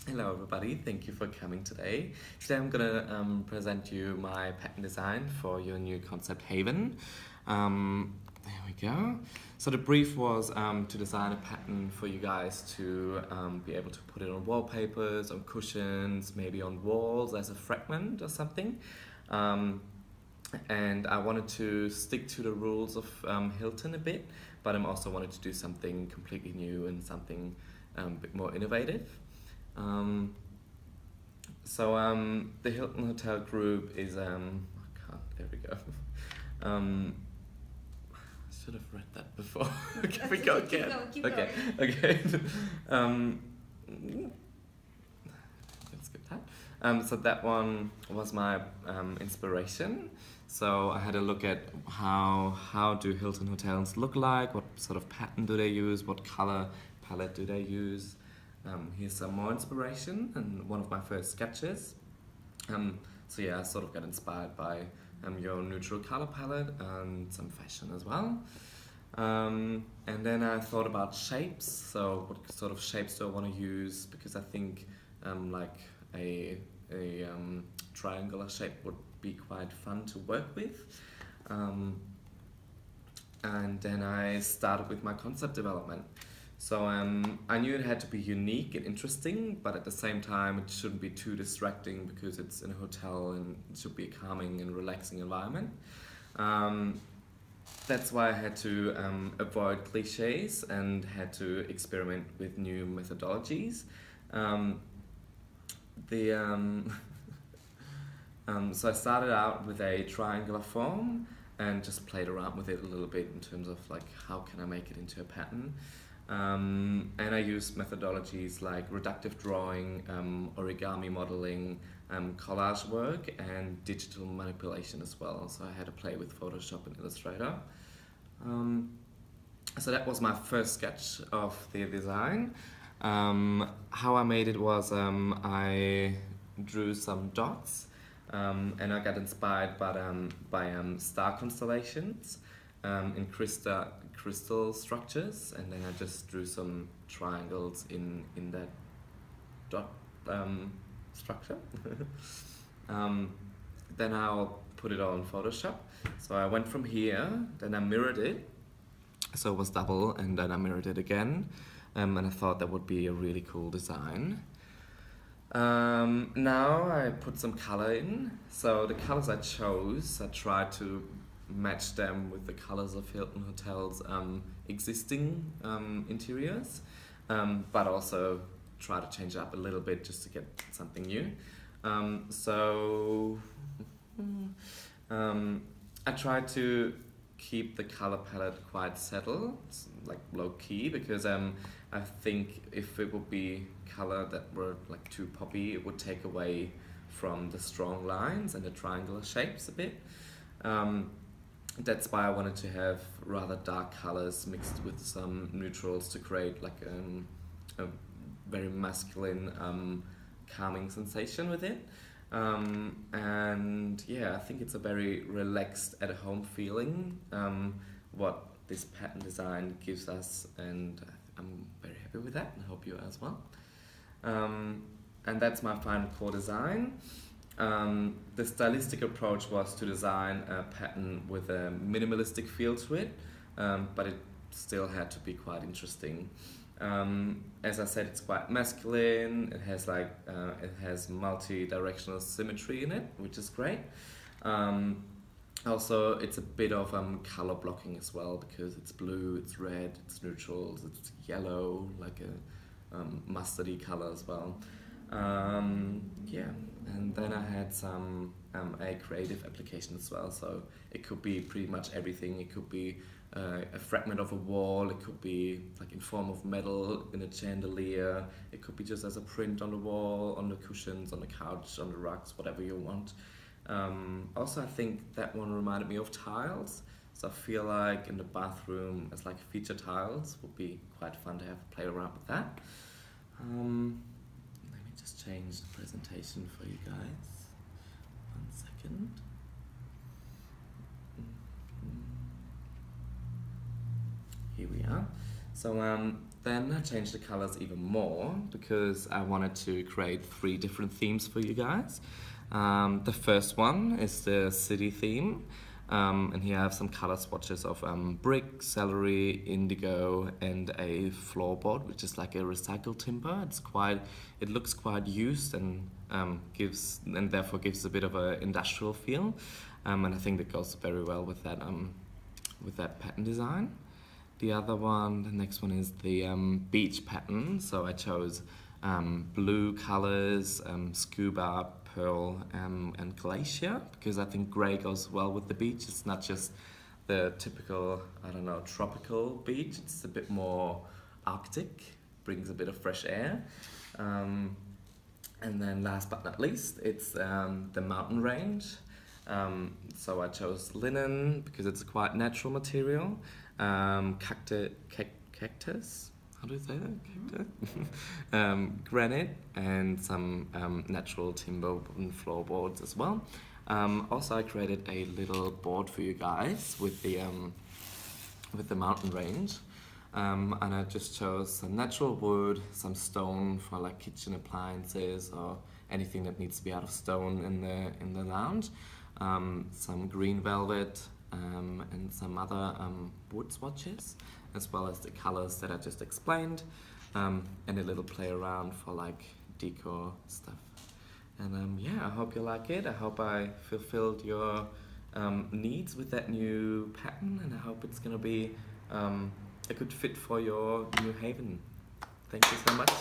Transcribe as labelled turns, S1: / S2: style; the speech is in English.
S1: Hello everybody, thank you for coming today. Today I'm gonna present you my pattern design for your new concept Haven. There we go. So the brief was to design a pattern for you guys to be able to put it on wallpapers, on cushions, maybe on walls as a fragment or something. And I wanted to stick to the rules of Hilton a bit, but I also wanted to do something completely new and something a bit more innovative. The Hilton Hotel Group is there we go. I should have read that before. Can we go again?
S2: Keep
S1: okay,
S2: going.
S1: okay. Let's skip that. So that one was my inspiration. So I had a look at how do Hilton hotels look like, what sort of pattern do they use, what color palette do they use. Here's some more inspiration and one of my first sketches. So yeah, I sort of got inspired by your neutral color palette and some fashion as well. And then I thought about shapes. So what sort of shapes do I want to use? Because I think like a triangular shape would be quite fun to work with. And then I started with my concept development. So I knew it had to be unique and interesting, but at the same time it shouldn't be too distracting because it's in a hotel and it should be a calming and relaxing environment. That's why I had to avoid cliches and had to experiment with new methodologies. So I started out with a triangular form and just played around with it a little bit in terms of like how can I make it into a pattern. And I used methodologies like reductive drawing, origami modeling, collage work, and digital manipulation as well. So I had to play with Photoshop and Illustrator. So that was my first sketch of the design. How I made it was I drew some dots, and I got inspired by star constellations in crystal structures, and then I just drew some triangles in that dot structure. Then I'll put it all in Photoshop. So I went from here, then I mirrored it, so it was double, and then I mirrored it again, and I thought that would be a really cool design. Now I put some color in. So the colors I chose, I tried to match them with the colors of Hilton Hotel's existing interiors, but also try to change it up a little bit just to get something new. I tried to keep the color palette quite settled, like low key, because I think if it would be color that were like too poppy, it would take away from the strong lines and the triangular shapes a bit. That's why I wanted to have rather dark colors mixed with some neutrals to create like a very masculine, calming sensation with it. And yeah, I think it's a very relaxed at-home feeling, what this pattern design gives us, and I'm very happy with that, and I hope you are as well. And that's my final core design. The stylistic approach was to design a pattern with a minimalistic feel to it, but it still had to be quite interesting. As I said, it's quite masculine. It has multi-directional symmetry in it, which is great. Also, it's a bit of color blocking as well, because it's blue, it's red, it's neutrals, it's yellow, like a mustardy color as well. Yeah, and then I had some a creative application as well. So it could be pretty much everything. It could be a fragment of a wall. It could be like in form of metal in a chandelier. It could be just as a print on the wall, on the cushions, on the couch, on the rugs, whatever you want. Also, I think that one reminded me of tiles. So I feel like in the bathroom as like feature tiles would be quite fun to have play around with that. Let me just change the presentation for you guys. 1 second. Here we are. So Then I changed the colors even more because I wanted to create 3 different themes for you guys. The first one is the city theme, and here I have some color swatches of brick, celery, indigo, and a floorboard, which is like a recycled timber. It looks quite used and therefore gives a bit of an industrial feel, and I think that goes very well with that pattern design. The next one is the beach pattern. So I chose blue colors, scuba, pearl, and glacier, because I think grey goes well with the beach. It's not just the typical, tropical beach. It's a bit more Arctic, brings a bit of fresh air. And then last but not least, it's the mountain range. So I chose linen because it's a quite natural material. Cactus, how do you say that? Cactus? Granite, and some natural timber wooden floorboards as well. Also, I created a little board for you guys with the mountain range. And I just chose some natural wood, some stone for like kitchen appliances or anything that needs to be out of stone in the lounge. Some green velvet, and some other wood swatches, as well as the colors that I just explained, and a little play around for like decor stuff. And I hope you like it. I hope I fulfilled your needs with that new pattern, and I hope it's gonna be a good fit for your new haven. Thank you so much.